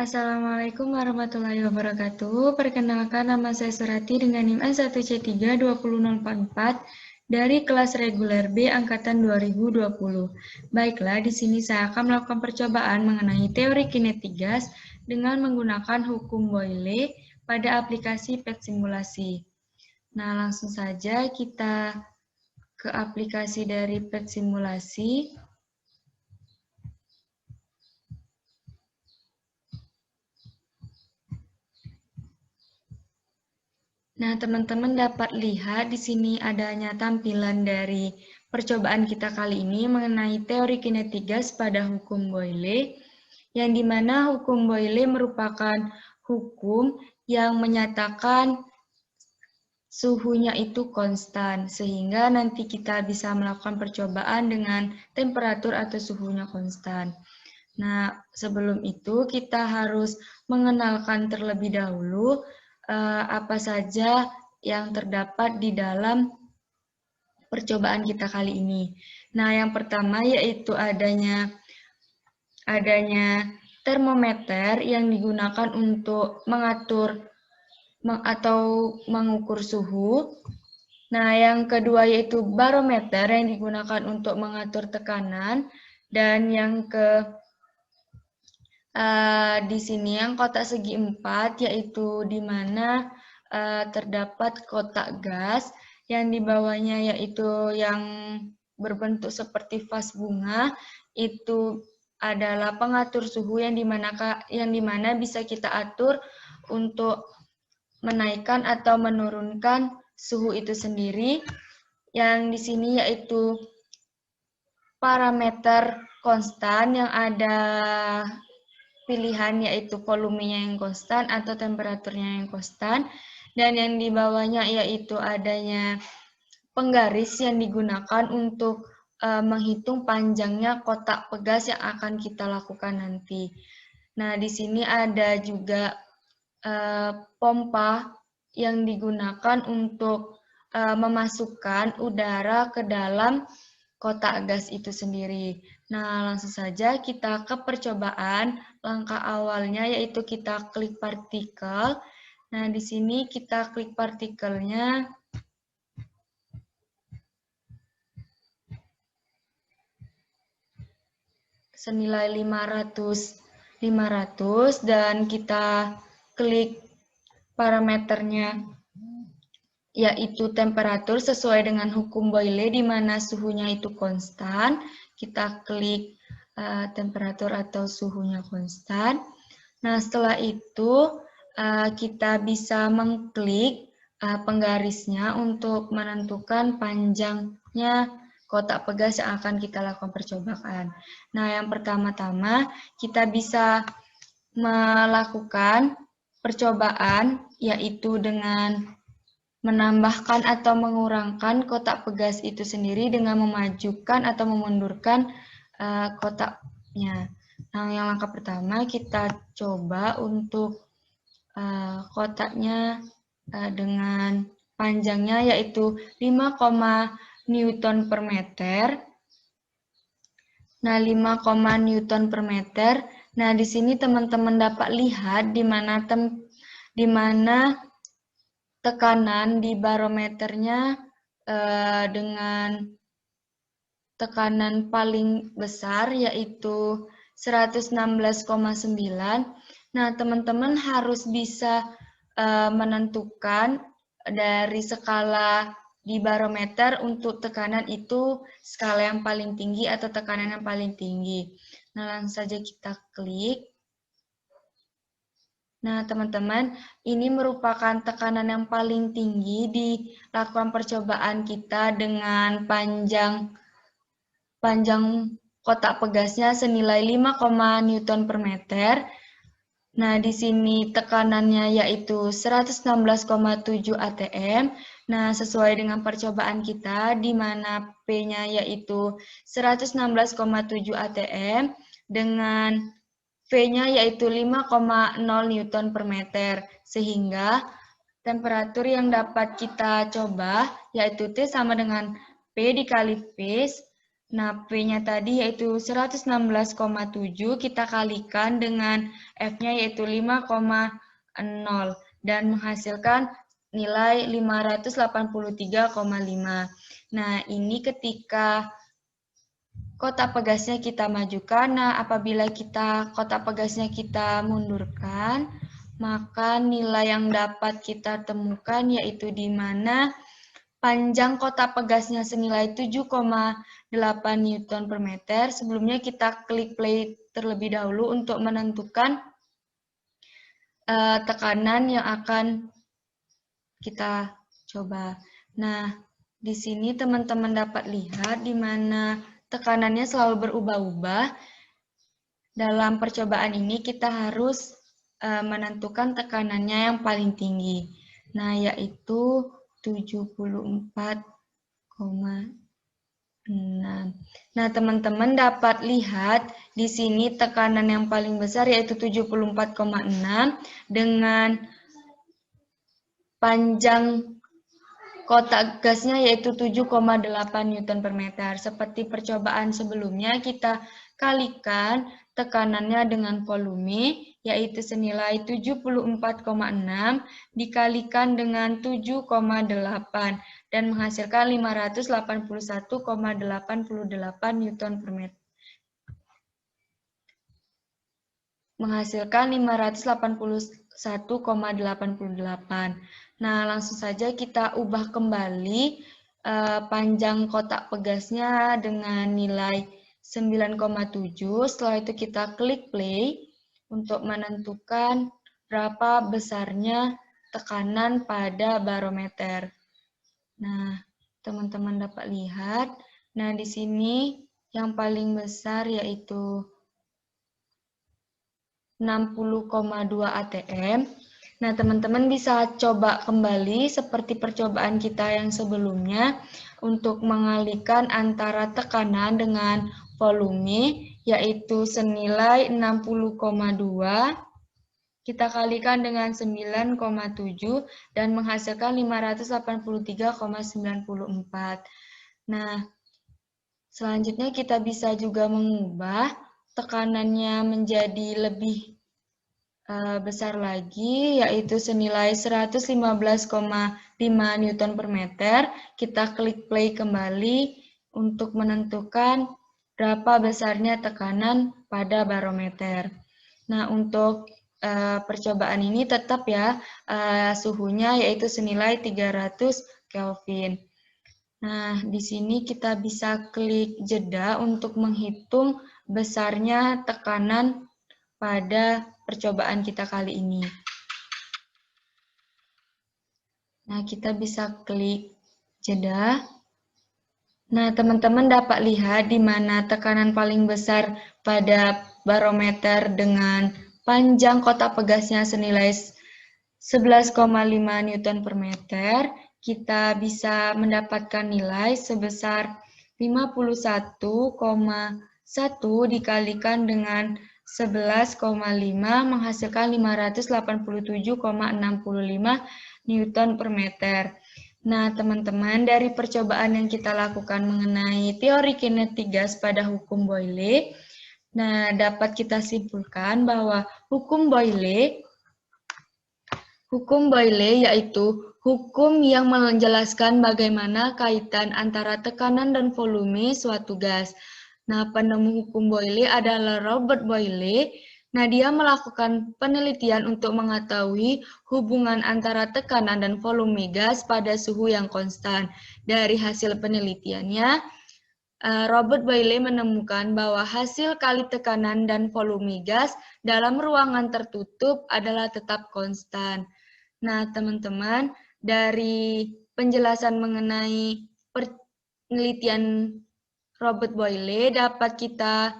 Assalamualaikum warahmatullahi wabarakatuh. Perkenalkan, nama saya Surati dengan NIM A1C3-20044 dari kelas reguler B angkatan 2020. Baiklah, di sini saya akan melakukan percobaan mengenai teori kinetik gas dengan menggunakan hukum Boyle pada aplikasi PET simulasi. Nah, langsung saja kita ke aplikasi dari PET simulasi. Nah, teman-teman dapat lihat di sini adanya tampilan dari percobaan kita kali ini mengenai teori kinetik gas pada hukum Boyle, yang dimana hukum Boyle merupakan hukum yang menyatakan suhunya itu konstan, sehingga nanti kita bisa melakukan percobaan dengan temperatur atau suhunya konstan. Nah, sebelum itu kita harus mengenalkan terlebih dahulu apa saja yang terdapat di dalam percobaan kita kali ini. Nah, yang pertama yaitu adanya termometer yang digunakan untuk mengatur atau mengukur suhu. Nah, yang kedua yaitu barometer yang digunakan untuk mengatur tekanan. Dan yang di sini yang kotak segi 4 yaitu di mana terdapat kotak gas yang di bawahnya yaitu yang berbentuk seperti vas bunga, itu adalah pengatur suhu yang dimana bisa kita atur untuk menaikkan atau menurunkan suhu itu sendiri. Yang di sini yaitu parameter konstan yang ada pilihan yaitu volumenya yang konstan atau temperaturnya yang konstan, dan yang di bawahnya yaitu adanya penggaris yang digunakan untuk menghitung panjangnya kotak pegas yang akan kita lakukan nanti. Nah, di sini ada juga pompa yang digunakan untuk memasukkan udara ke dalam kotak gas itu sendiri. Nah, langsung saja kita ke percobaan. Langkah awalnya yaitu kita klik partikel. Nah, di sini kita klik partikelnya. Senilai 500 dan kita klik parameternya yaitu temperatur sesuai dengan hukum Boyle di mana suhunya itu konstan. Kita klik temperatur atau suhunya konstan. Nah, setelah itu kita bisa mengklik penggarisnya untuk menentukan panjangnya kotak pegas yang akan kita lakukan percobaan. Nah, yang pertama-tama kita bisa melakukan percobaan yaitu dengan menambahkan atau mengurangkan kotak pegas itu sendiri dengan memajukan atau memundurkan kotaknya. Nah, yang langkah pertama kita coba untuk kotaknya dengan panjangnya yaitu 5, Newton per meter. Nah, 5, Newton per meter. Nah, di sini teman-teman dapat lihat di mana tekanan di barometernya dengan tekanan paling besar yaitu 116,9. Nah, teman-teman harus bisa menentukan dari skala di barometer untuk tekanan itu skala yang paling tinggi atau tekanan yang paling tinggi. Nah, langsung saja kita klik. Nah, teman-teman, ini merupakan tekanan yang paling tinggi dilakukan percobaan kita dengan panjang kotak pegasnya senilai 5, Newton per meter. Nah, di sini tekanannya yaitu 116,7 atm. Nah, sesuai dengan percobaan kita, di mana P-nya yaitu 116,7 atm dengan V-nya yaitu 5,0 Newton per meter. Sehingga temperatur yang dapat kita coba yaitu T sama dengan P dikali V. Nah, P-nya tadi yaitu 116,7, kita kalikan dengan F-nya yaitu 5,0 dan menghasilkan nilai 583,5. Nah, ini ketika kotak pegasnya kita majukan. Nah, apabila kotak pegasnya kita mundurkan, maka nilai yang dapat kita temukan yaitu di mana panjang kotak pegasnya senilai 7,8 Newton per meter. Sebelumnya kita klik play terlebih dahulu untuk menentukan tekanan yang akan kita coba. Nah, di sini teman-teman dapat lihat di mana tekanannya selalu berubah-ubah. Dalam percobaan ini kita harus menentukan tekanannya yang paling tinggi. Nah, yaitu 74,6. Nah, teman-teman dapat lihat di sini tekanan yang paling besar yaitu 74,6 dengan panjang kotak gasnya yaitu 7,8 Newton per meter. Seperti percobaan sebelumnya, kita kalikan tekanannya dengan volume, yaitu senilai 74,6 dikalikan dengan 7,8 dan menghasilkan 581,88 Newton per meter. Menghasilkan 581,88. Nah, langsung saja kita ubah kembali panjang kotak pegasnya dengan nilai 9,7. Setelah itu kita klik play untuk menentukan berapa besarnya tekanan pada barometer. Nah, teman-teman dapat lihat. Nah, di sini yang paling besar yaitu 60,2 atm. Nah, teman-teman bisa coba kembali seperti percobaan kita yang sebelumnya untuk mengalihkan antara tekanan dengan volume, yaitu senilai 60,2. Kita kalikan dengan 9,7 dan menghasilkan 583,94. Nah, selanjutnya kita bisa juga mengubah tekanannya menjadi lebih besar lagi, yaitu senilai 115,5 Newton per meter. Kita klik play kembali untuk menentukan berapa besarnya tekanan pada barometer. Nah, untuk percobaan ini tetap ya suhunya yaitu senilai 300 Kelvin. Nah, di sini kita bisa klik jeda untuk menghitung besarnya tekanan pada percobaan kita kali ini. Nah, kita bisa klik jeda. Nah, teman-teman dapat lihat di mana tekanan paling besar pada barometer dengan panjang kotak pegasnya senilai 11,5 Newton per meter. Kita bisa mendapatkan nilai sebesar 51,1 dikalikan dengan 11,5 menghasilkan 587,65 Newton per meter. Nah, teman-teman, dari percobaan yang kita lakukan mengenai teori kinetik gas pada hukum Boyle, nah, dapat kita simpulkan bahwa hukum Boyle yaitu hukum yang menjelaskan bagaimana kaitan antara tekanan dan volume suatu gas. Nah, penemu hukum Boyle adalah Robert Boyle. Nah, dia melakukan penelitian untuk mengetahui hubungan antara tekanan dan volume gas pada suhu yang konstan. Dari hasil penelitiannya, Robert Boyle menemukan bahwa hasil kali tekanan dan volume gas dalam ruangan tertutup adalah tetap konstan. Nah, teman-teman, dari penjelasan mengenai penelitian Robert Boyle dapat kita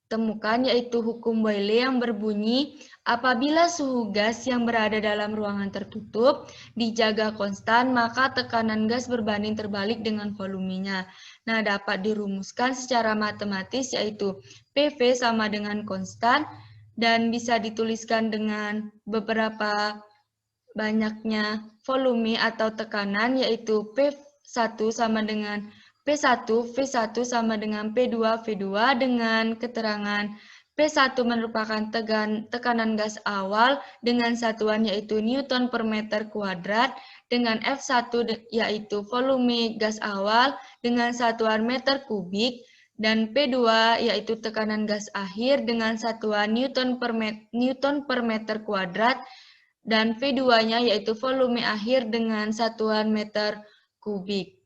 temukan yaitu hukum Boyle yang berbunyi apabila suhu gas yang berada dalam ruangan tertutup dijaga konstan, maka tekanan gas berbanding terbalik dengan volumenya. Nah, dapat dirumuskan secara matematis yaitu PV sama dengan konstan dan bisa dituliskan dengan beberapa banyaknya volume atau tekanan yaitu P1 sama dengan P1, V1 sama dengan P2, V2 dengan keterangan P1 merupakan tekanan gas awal dengan satuan yaitu Newton per meter kuadrat, dengan F1 yaitu volume gas awal dengan satuan meter kubik, dan P2 yaitu tekanan gas akhir dengan satuan Newton per meter kuadrat, dan V2-nya yaitu volume akhir dengan satuan meter kubik.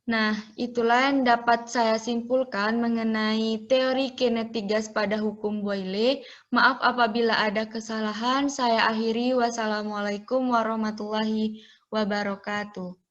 Nah, itulah yang dapat saya simpulkan mengenai teori kinetik gas pada hukum Boyle. Maaf apabila ada kesalahan, saya akhiri. Wassalamualaikum warahmatullahi wabarakatuh.